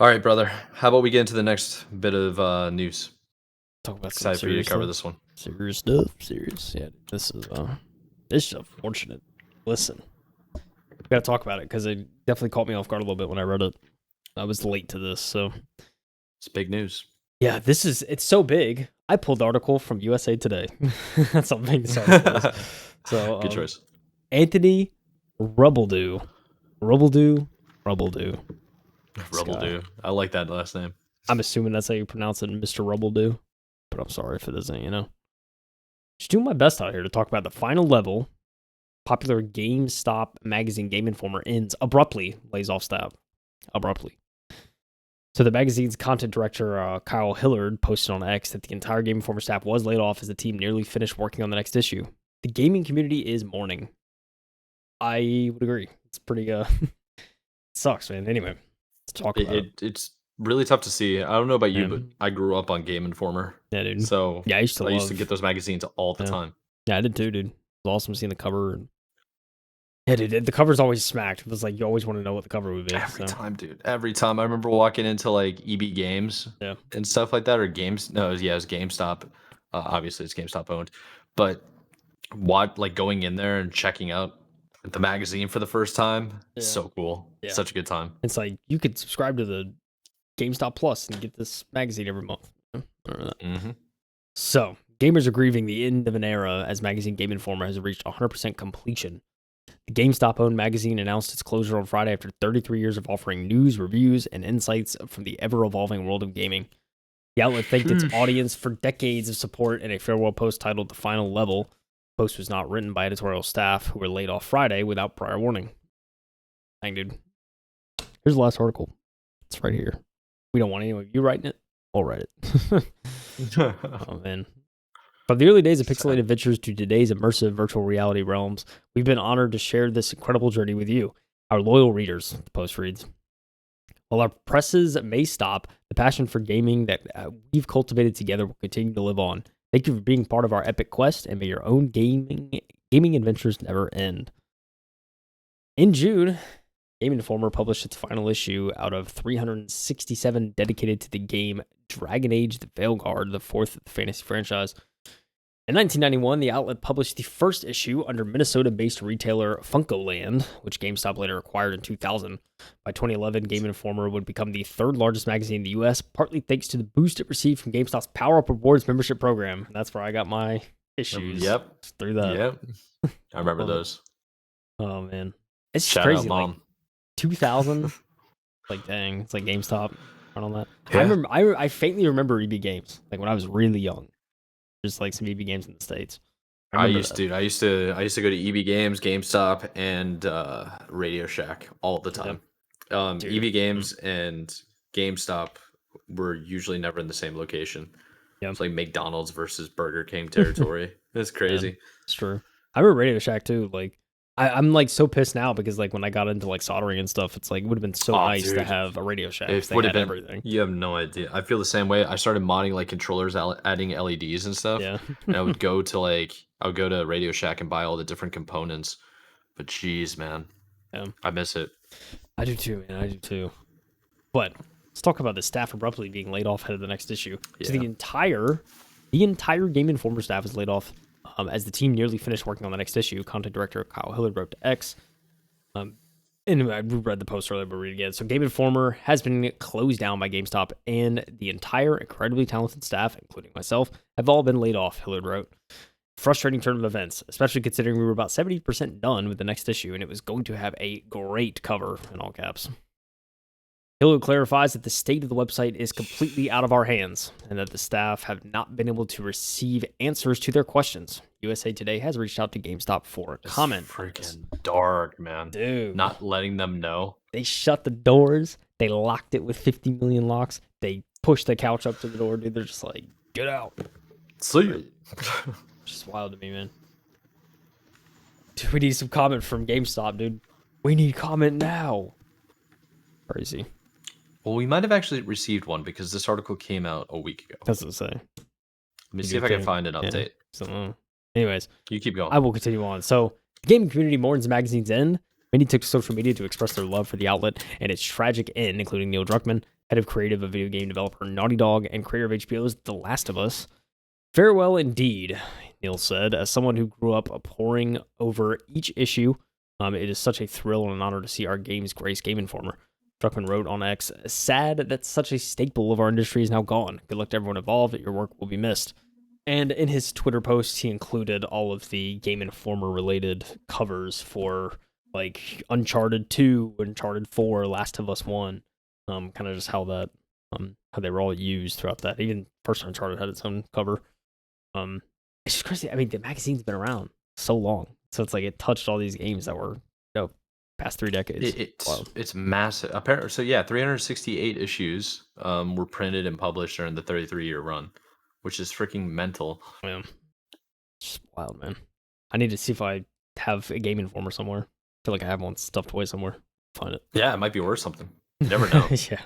All right, brother. How about we get into the next bit of news? Talk about some Excited for you to serious cover stuff. this one. Serious stuff. Serious. Yeah, this is unfortunate. Listen, we gotta talk about it because it definitely caught me off guard a little bit when I read it. I was late to this, so It's big news. yeah, it's so big. I pulled the article from USA Today. That's how big this article is. So Good choice. Anthony Rubbledew, Rubbledew, Rubbledew. This Rubble guy. do. I like that last name. I'm assuming that's how you pronounce it, Mr. Rubbledew. But I'm sorry if it isn't. Just doing my best out here to talk about the final level. Popular GameStop magazine Game Informer ends abruptly, lays off staff. Abruptly. So the magazine's content director, Kyle Hilliard, posted on X that the entire Game Informer staff was laid off as the team nearly finished working on the next issue. The gaming community is mourning. I would agree. It's pretty, it sucks, man. Anyway, let's talk about it. It's really tough to see. I don't know about you, Yeah. but I grew up on Game Informer. Yeah, dude. So Yeah, I used to get those magazines all the time. Yeah, I did too, dude. It was awesome seeing the cover. Yeah, dude, the cover's always smacked. It was like you always want to know what the cover would be. Every time, dude. Every time. I remember walking into like EB Games and stuff like that, or Games. No, it was GameStop. Obviously, it's GameStop-owned. But going in there and checking out the magazine for the first time, so cool. Yeah. Such a good time. It's like you could subscribe to the GameStop Plus and get this magazine every month. Mm-hmm. So, gamers are grieving the end of an era as magazine Game Informer has reached 100% completion. The GameStop-owned magazine announced its closure on Friday after 33 years of offering news, reviews, and insights from the ever-evolving world of gaming. The outlet thanked its audience for decades of support in a farewell post titled The Final Level. The post was not written by editorial staff who were laid off Friday without prior warning. Dang, dude. Here's the last article. It's right here. We don't want any of you writing it. I'll write it. Oh, man. From the early days of pixelated adventures to today's immersive virtual reality realms, we've been honored to share this incredible journey with you, our loyal readers, the post reads. While our presses may stop, the passion for gaming that we've cultivated together will continue to live on. Thank you for being part of our epic quest, and may your own gaming adventures never end. In June, Game Informer published its final issue out of 367 dedicated to the game Dragon Age: The Veilguard, the fourth of the fantasy franchise. In 1991, the outlet published the first issue under Minnesota-based retailer FuncoLand, which GameStop later acquired in 2000. By 2011, Game Informer would become the third largest magazine in the U.S., partly thanks to the boost it received from GameStop's Power Up Rewards membership program. That's where I got my issues. Yep. Through that. Yep. I remember those. Oh, man. It's Shout crazy. Out, Mom. Like, 2000, like, dang, it's like GameStop on that. Yeah. I faintly remember EB Games, like when I was really young. Just like some EB Games in the States. I used to go to EB Games, GameStop, and Radio Shack all the time. EB Games and GameStop were usually never in the same location. Yeah. It's like McDonald's versus Burger King territory. It's crazy. Yeah, it's true. I remember Radio Shack too. Like I'm like so pissed now because like when I got into like soldering and stuff, it's like it would have been so nice to have a Radio Shack. It would have been everything. You have no idea. I feel the same way. I started modding like controllers, adding LEDs and stuff. Yeah. And I would go to Radio Shack and buy all the different components. But geez, man. Yeah. I miss it. I do too, man. I do too. But let's talk about the staff abruptly being laid off ahead of the next issue. Yeah. So the entire Game Informer staff is laid off. As the team nearly finished working on the next issue, content director Kyle Hilliard wrote to X. And I read the post earlier, but read it again. So Game Informer has been closed down by GameStop, and the entire incredibly talented staff, including myself, have all been laid off, Hilliard wrote. Frustrating turn of events, especially considering we were about 70% done with the next issue, and it was going to have a great cover, in all caps. Hilliard clarifies that the state of the website is completely out of our hands and that the staff have not been able to receive answers to their questions. USA Today has reached out to GameStop for a comment. Freaking dark, man. Dude. Not letting them know. They shut the doors. They locked it with 50 million locks. They pushed the couch up to the door, dude. They're just like, get out. See you. Just wild to me, man. Dude, we need some comment from GameStop, dude. We need comment now. Crazy. Well, we might have actually received one because this article came out a week ago. That's what I say. Let me see if I can find an update. Yeah. So, anyways, you keep going. I will continue on. So, the gaming community mourns the magazine's end. Many took to social media to express their love for the outlet and its tragic end, including Neil Druckmann. head of creative of video game developer Naughty Dog, and creator of HBO's The Last of Us. Farewell indeed, Neil said. As someone who grew up poring over each issue, it is such a thrill and an honor to see our games grace Game Informer. Druckmann wrote on X, sad that such a staple of our industry is now gone. Good luck to everyone involved. Your work will be missed. And in his Twitter post, he included all of the Game Informer related covers for like Uncharted 2, Uncharted 4, Last of Us 1. Kind of just how that how they were all used throughout that. Even First Uncharted had its own cover. It's just crazy. I mean, the magazine's been around so long, so it's like it touched all these games that were past 3 decades. It's massive. Apparently, so yeah, 368 issues were printed and published during the 33-year run, which is freaking mental. Yeah, just wild, man. I need to see if I have a Game Informer somewhere. I feel like I have one stuffed away somewhere. Find it. Yeah, it might be worth something. You never know. Yeah.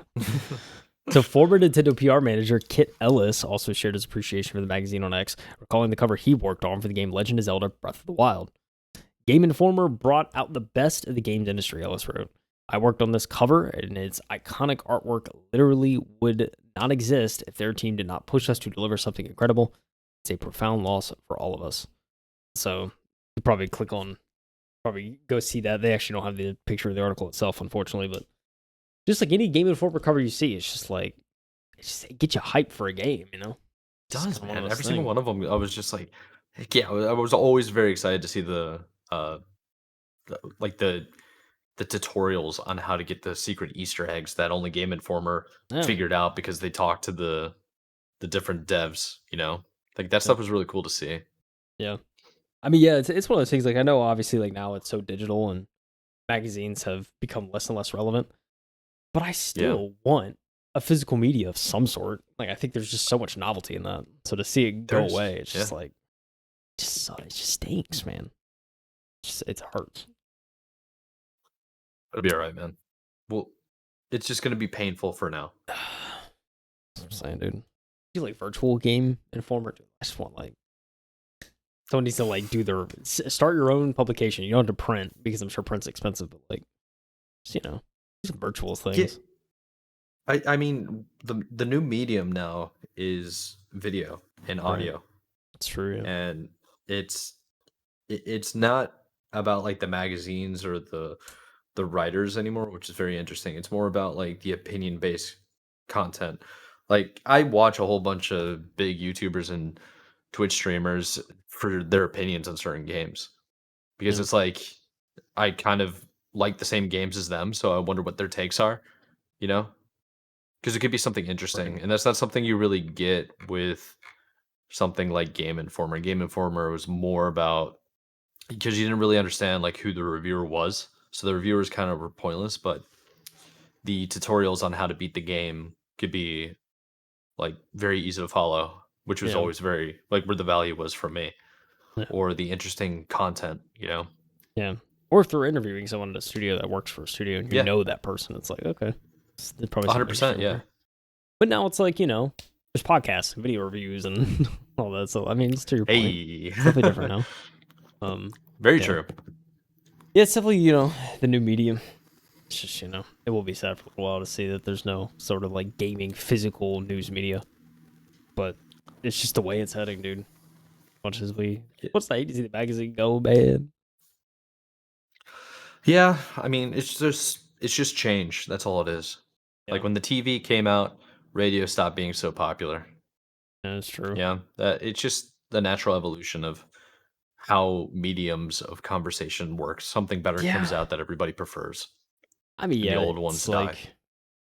So former Nintendo PR manager Kit Ellis also shared his appreciation for the magazine on X, recalling the cover he worked on for the game Legend of Zelda Breath of the Wild. Game Informer brought out the best of the games industry, Ellis wrote. I worked on this cover, and its iconic artwork literally would not exist if their team did not push us to deliver something incredible. It's a profound loss for all of us. So you probably probably go see that. They actually don't have the picture of the article itself, unfortunately, but just like any Game Informer cover you see, it's just like, it gets you hyped for a game, you know? It does, man. Every single one of them, I was just like, heck yeah, I was always very excited to see the tutorials on how to get the secret Easter eggs that only Game Informer figured out because they talked to the different devs, you know? Like that stuff was really cool to see. Yeah. I mean, yeah, it's one of those things, like I know obviously like now it's so digital and magazines have become less and less relevant, but I still want a physical media of some sort. Like I think there's just so much novelty in that. So to see it go away, it's just like, it just stinks, man. It hurts. It'll be all right, man. Well, it's just gonna be painful for now. That's what I'm saying, dude. You like virtual Game Informer? Dude, I just want like someone needs to like start your own publication. You don't have to print because I'm sure print's expensive, but like, just, you know, some virtual things. Yeah. I mean the new medium now is video and audio. Right. That's true. Yeah. And it's not about like the magazines or the writers anymore, which is very interesting. It's more about like the opinion based content. Like I watch a whole bunch of big YouTubers and Twitch streamers for their opinions on certain games because it's like I kind of like the same games as them, so I wonder what their takes are, you know? Because it could be something interesting, and that's not something you really get with something like Game Informer. Game Informer was more about because you didn't really understand like who the reviewer was, so the reviewers kind of were pointless. But the tutorials on how to beat the game could be like very easy to follow, which was always very like where the value was for me, or the interesting content, you know. Yeah. Or if they're interviewing someone in a studio that works for a studio and you know that person, it's like, okay. It's probably 100%, yeah. But now it's like, you know, there's podcasts and video reviews and all that. So, I mean, it's to your point. It's definitely different now. Very true. Yeah, it's definitely, you know, the new medium. It's just, you know, it will be sad for a while to see that there's no sort of like gaming physical news media. But it's just the way it's heading, dude. As much as what's the hate to see the magazine go, man? Yeah, I mean, it's just change. That's all it is. Yeah. Like when the TV came out, radio stopped being so popular. Yeah, that's true. Yeah, it's just the natural evolution of how mediums of conversation work. Something better comes out that everybody prefers. I mean, the old ones die.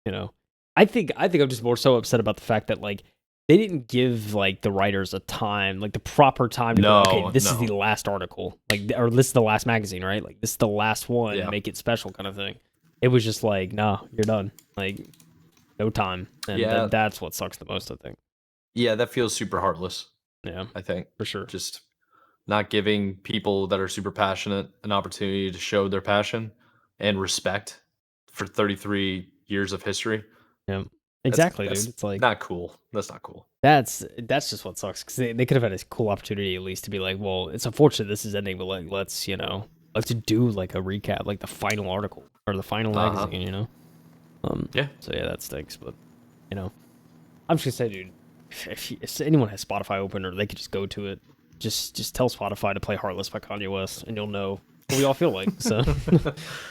You know, I think I'm just more so upset about the fact that like they didn't give like the writers a time, like the proper time to go, okay, this is the last article, like, or this is the last magazine, right? Like this is the last one, make it special kind of thing. It was just like, nah, you're done. Like no time. And that's what sucks the most, I think. Yeah, that feels super heartless. Yeah, I think for sure. Just not giving people that are super passionate an opportunity to show their passion and respect for 33 years of history. Yeah. Exactly, dude. It's like not cool. That's not cool. That's just what sucks because they could have had a cool opportunity at least to be like, well, it's unfortunate this is ending, but like, let's do like a recap, like the final article or the final magazine, you know. Yeah. So yeah, that stinks. But you know, I'm just gonna say, dude, if anyone has Spotify open or they could just go to it, just tell Spotify to play "Heartless" by Kanye West, and you'll know what we all feel like. So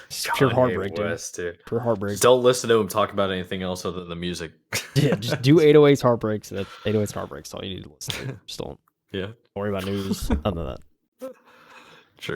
it's pure heartbreak, West, dude. Pure heartbreak. Just don't listen to him talk about anything else other than the music. Yeah, just do 808's Heartbreaks. That 808's Heartbreaks. That's all you need to listen to. Just don't Yeah. worry about news. None of that.